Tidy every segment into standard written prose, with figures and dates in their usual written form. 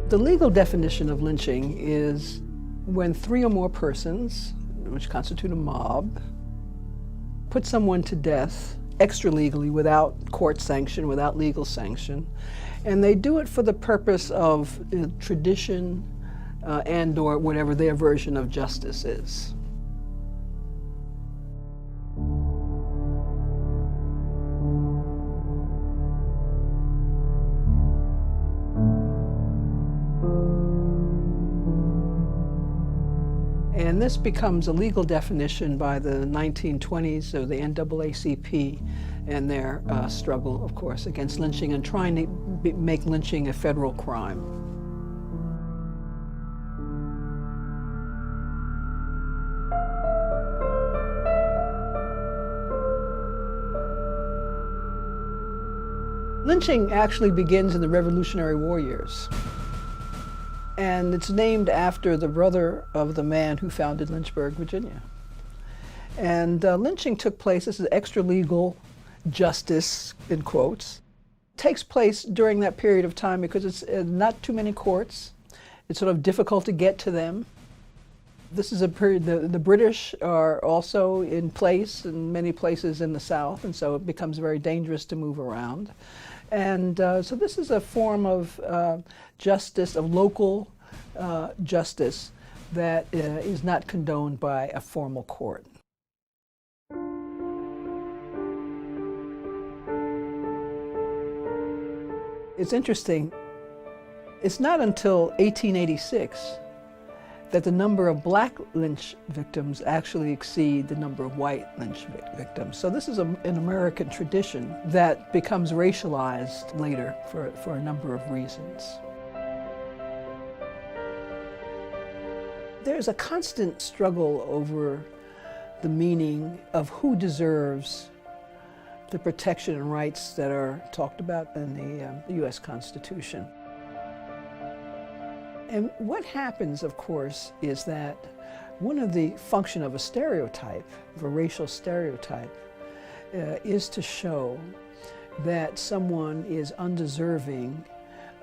The legal definition of lynching is when 3 or more persons, which constitute a mob, put someone to death extra-legally without court sanction, without legal sanction, and they do it for the purpose of tradition and or whatever their version of justice is. And this becomes a legal definition by the 1920s of the NAACP and their struggle, of course, against lynching and trying to make lynching a federal crime. Lynching actually begins in the Revolutionary War years. And it's named after the brother of the man who founded Lynchburg, Virginia. And lynching took place, this is extra-legal justice, in quotes, takes place during that period of time because it's not too many courts. It's sort of difficult to get to them. This is a period, the British are also in place in many places in the South, and so it becomes very dangerous to move around. And so this is a form of justice, of local justice that is not condoned by a formal court. It's interesting, it's not until 1886 that the number of black lynch victims actually exceed the number of white lynch victims. So this is an American tradition that becomes racialized later for a number of reasons. There's a constant struggle over the meaning of who deserves the protection and rights that are talked about in the U.S. Constitution. And what happens, of course, is that one of the functions of a stereotype, of a racial stereotype, is to show that someone is undeserving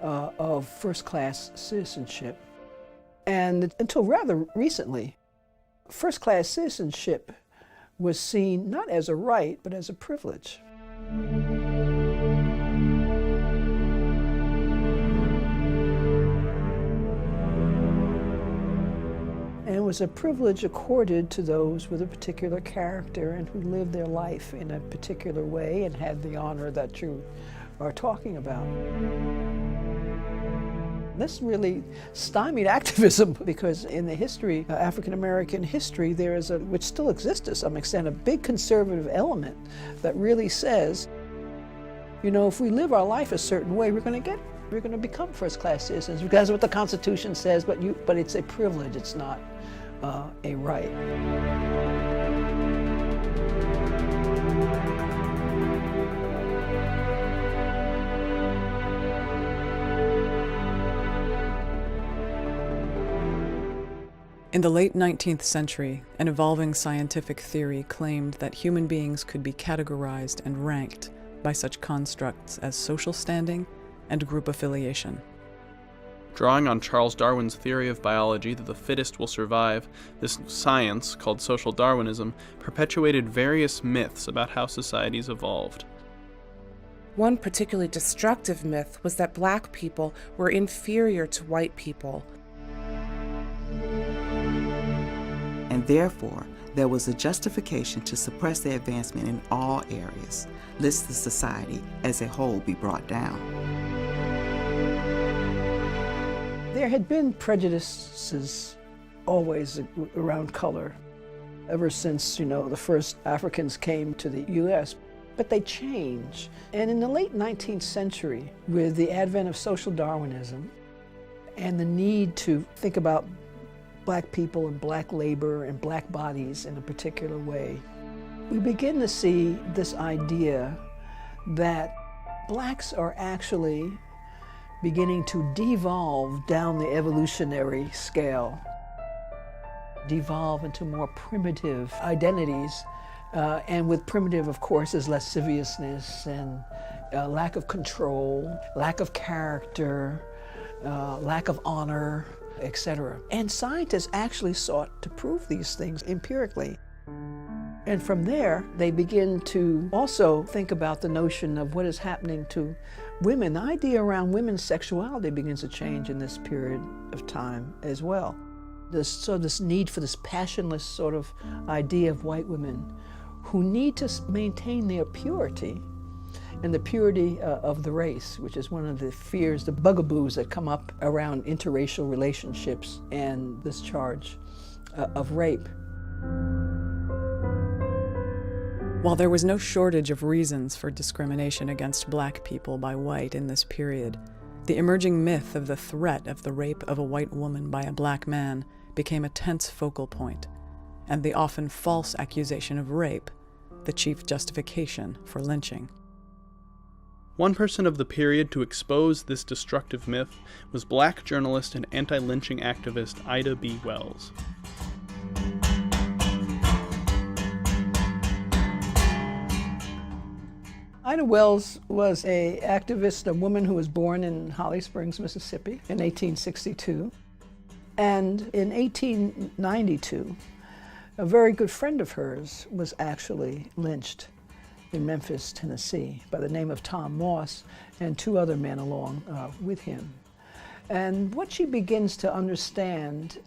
of first-class citizenship. And until rather recently, first-class citizenship was seen not as a right, but as a privilege. And it was a privilege accorded to those with a particular character and who lived their life in a particular way and had the honor that you are talking about. This really stymied activism because in the history, African-American history, there is which still exists to some extent, a big conservative element that really says, you know, if we live our life a certain way, we're going to become first-class citizens. Because that's what the Constitution says, but it's a privilege, it's not a right. In the late 19th century, an evolving scientific theory claimed that human beings could be categorized and ranked by such constructs as social standing and group affiliation. Drawing on Charles Darwin's theory of biology that the fittest will survive, this science, called social Darwinism, perpetuated various myths about how societies evolved. One particularly destructive myth was that black people were inferior to white people. And therefore, there was a justification to suppress their advancement in all areas, lest the society as a whole be brought down. There had been prejudices always around color, ever since, the first Africans came to the U.S., but they changed. And in the late 19th century, with the advent of social Darwinism and the need to think about black people and black labor and black bodies in a particular way, we begin to see this idea that blacks are actually beginning to devolve down the evolutionary scale, devolve into more primitive identities, and with primitive, of course, is lasciviousness and lack of control, lack of character, lack of honor, etc. And scientists actually sought to prove these things empirically. And from there, they begin to also think about the notion of what is happening to women. The idea around women's sexuality begins to change in this period of time as well. This need for this passionless sort of idea of white women who need to maintain their purity and the purity of the race, which is one of the fears, the bugaboos that come up around interracial relationships and this charge of rape. While there was no shortage of reasons for discrimination against black people by white in this period, the emerging myth of the threat of the rape of a white woman by a black man became a tense focal point, and the often false accusation of rape, the chief justification for lynching. One person of the period to expose this destructive myth was black journalist and anti-lynching activist Ida B. Wells. Ida Wells was an activist, a woman who was born in Holly Springs, Mississippi in 1862. And in 1892, a very good friend of hers was actually lynched in Memphis, Tennessee, by the name of Tom Moss and two other men along with him. And what she begins to understand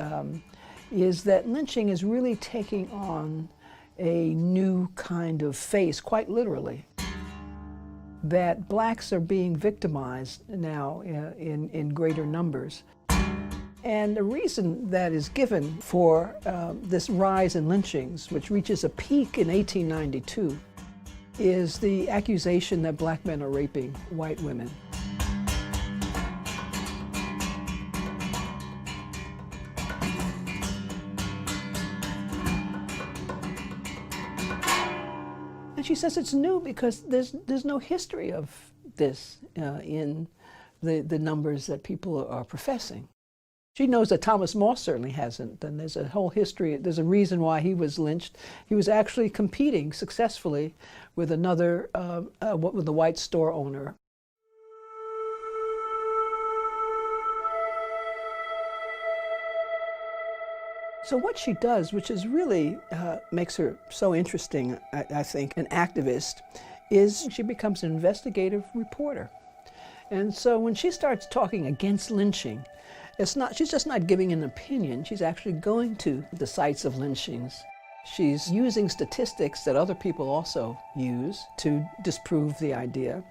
is that lynching is really taking on a new kind of face, quite literally. That blacks are being victimized now in greater numbers. And the reason that is given for this rise in lynchings, which reaches a peak in 1892, is the accusation that black men are raping white women. And she says it's new because there's no history of this in the numbers that people are professing. She knows that Thomas Moss certainly hasn't, and there's a whole history, there's a reason why he was lynched. He was actually competing successfully with another, with the white store owner. So what she does, which is really makes her so interesting, I think, an activist, is she becomes an investigative reporter. And so when she starts talking against lynching, she's just not giving an opinion, she's actually going to the sites of lynchings. She's using statistics that other people also use to disprove the idea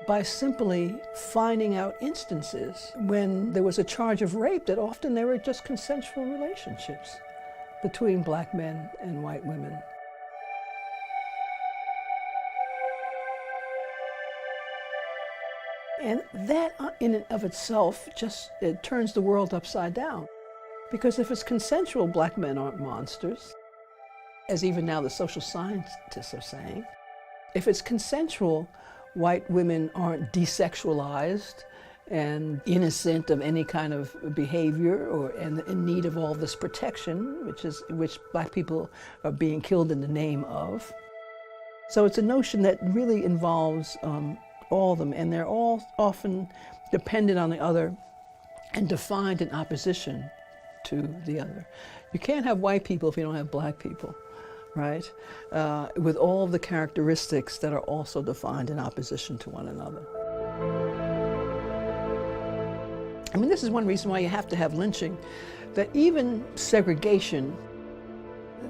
by simply finding out instances when there was a charge of rape that often there were just consensual relationships between black men and white women. And that in and of itself it turns the world upside down. Because if it's consensual, black men aren't monsters, as even now the social scientists are saying. If it's consensual, white women aren't desexualized and innocent of any kind of behavior and in need of all this protection, which black people are being killed in the name of. So it's a notion that really involves all of them, and they're all often dependent on the other and defined in opposition to the other. You can't have white people if you don't have black people, right? With all of the characteristics that are also defined in opposition to one another. I mean, this is one reason why you have to have lynching, that even segregation,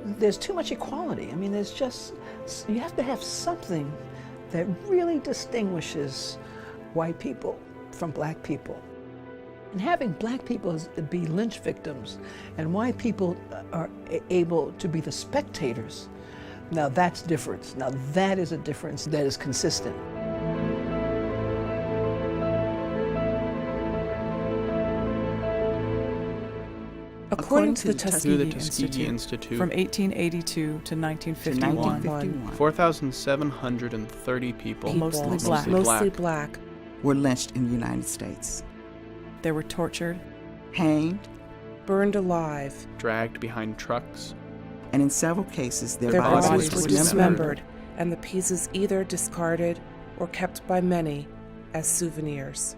there's too much equality. I mean, you have to have something that really distinguishes white people from black people. And having black people be lynch victims and white people are able to be the spectators, now that's different. Now that is a difference that is consistent. According to the Tuskegee Tuskegee Institute, from 1882 to 1951, 4,730 people, mostly black, were lynched in the United States. they were tortured, Hanged, burned alive, dragged behind trucks, and in several cases their their bodies bodies were were dismembered, and the pieces either discarded or kept by many as souvenirs.